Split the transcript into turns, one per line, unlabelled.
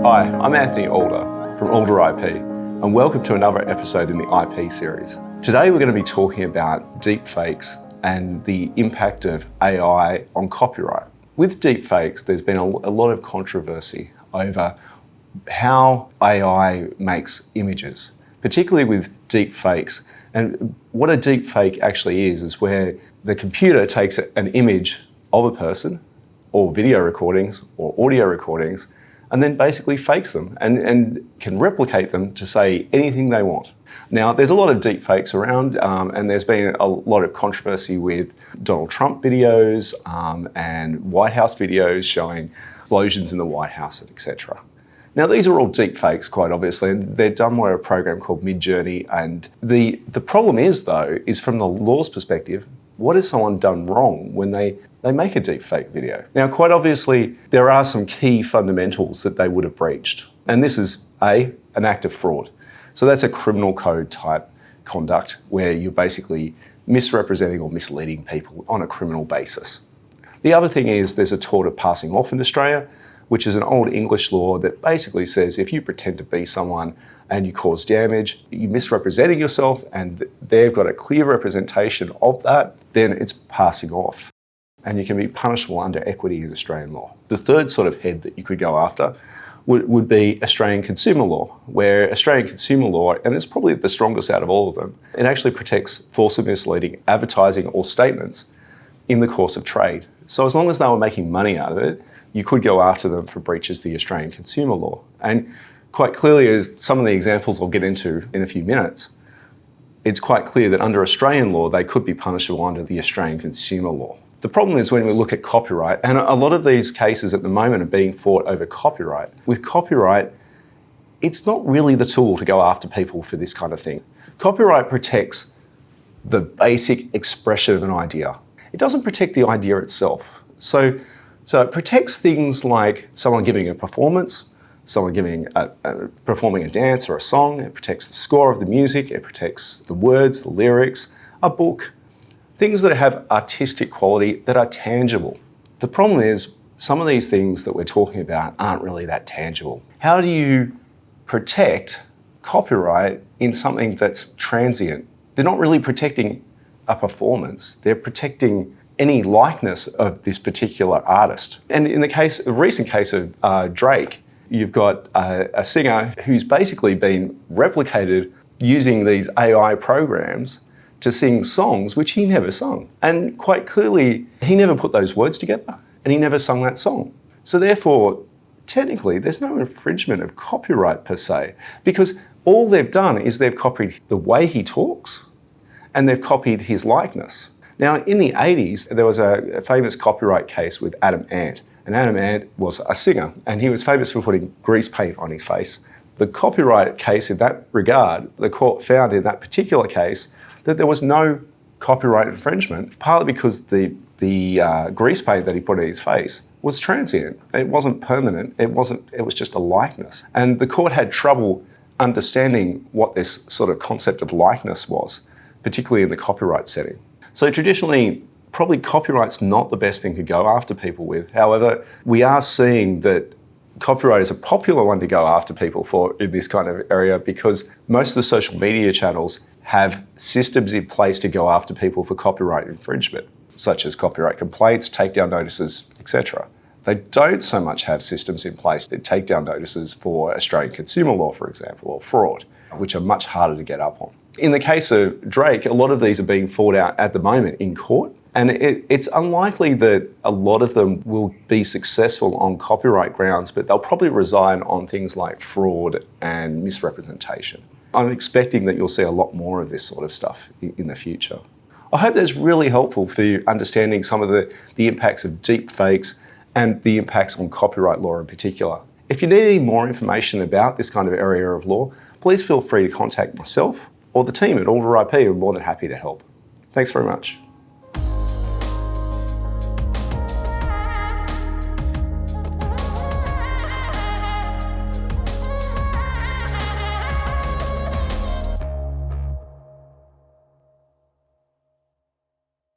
Hi, I'm Anthony Alder from Alder IP, and welcome to another episode in the IP series. Today we're going to be talking about deepfakes and the impact of AI on copyright. With deepfakes, there's been a lot of controversy over how AI makes images, particularly with deepfakes. And what a deepfake actually is where the computer takes an image of a person, or video recordings, or audio recordings, and then basically fakes them and can replicate them to say anything they want. Now, there's a lot of deepfakes around, and there's been a lot of controversy with Donald Trump videos and White House videos showing explosions in the White House, etc. Now, these are all deepfakes, quite obviously, and they're done by a program called Midjourney. And the problem is, though, is from the law's perspective, what has someone done wrong when they make a deepfake video? Now, quite obviously, there are some key fundamentals that they would have breached. And this is an act of fraud. So that's a criminal code type conduct where you're basically misrepresenting or misleading people on a criminal basis. The other thing is there's a tort of passing off in Australia, which is an old English law that basically says if you pretend to be someone and you cause damage, you're misrepresenting yourself and they've got a clear representation of that, then it's passing off. And you can be punishable under equity in Australian law. The third sort of head that you could go after would be Australian consumer law, where Australian consumer law, and it's probably the strongest out of all of them, it actually protects false and misleading advertising or statements in the course of trade. So as long as they were making money out of it, you could go after them for breaches of the Australian consumer law. And quite clearly, as some of the examples I'll get into in a few minutes, it's quite clear that under Australian law, they could be punishable under the Australian consumer law. The problem is when we look at copyright, and a lot of these cases at the moment are being fought over copyright. With copyright, it's not really the tool to go after people for this kind of thing. Copyright protects the basic expression of an idea. It doesn't protect the idea itself. So it protects things like someone giving a performance, someone performing a dance or a song. It protects the score of the music. It protects the words, the lyrics, a book, things that have artistic quality that are tangible. The problem is some of these things that we're talking about aren't really that tangible. How do you protect copyright in something that's transient? They're not really protecting a performance. They're protecting any likeness of this particular artist. And in the recent case of Drake, you've got a singer who's basically been replicated using these AI programs to sing songs which he never sung. And quite clearly, he never put those words together and he never sung that song. So therefore, technically, there's no infringement of copyright per se, because all they've done is they've copied the way he talks and they've copied his likeness. Now, in the 80s, there was a famous copyright case with Adam Ant. And Adam Ant was a singer, and he was famous for putting grease paint on his face. The copyright case in that regard, the court found in that particular case that there was no copyright infringement, partly because the grease paint that he put on his face was transient. It wasn't permanent. It was just a likeness. And the court had trouble understanding what this sort of concept of likeness was, particularly in the copyright setting. So traditionally, probably copyright's not the best thing to go after people with. However, we are seeing that copyright is a popular one to go after people for in this kind of area because most of the social media channels have systems in place to go after people for copyright infringement, such as copyright complaints, takedown notices, etc. They don't so much have systems in place to take down notices for Australian consumer law, for example, or fraud, which are much harder to get up on. In the case of Drake, a lot of these are being fought out at the moment in court, and it's unlikely that a lot of them will be successful on copyright grounds, but they'll probably reside on things like fraud and misrepresentation. I'm expecting that you'll see a lot more of this sort of stuff in the future. I hope that's really helpful for you understanding some of the impacts of deepfakes and the impacts on copyright law in particular. If you need any more information about this kind of area of law, please feel free to contact myself or the team at Alder IP. We're more than happy to help. Thanks very much.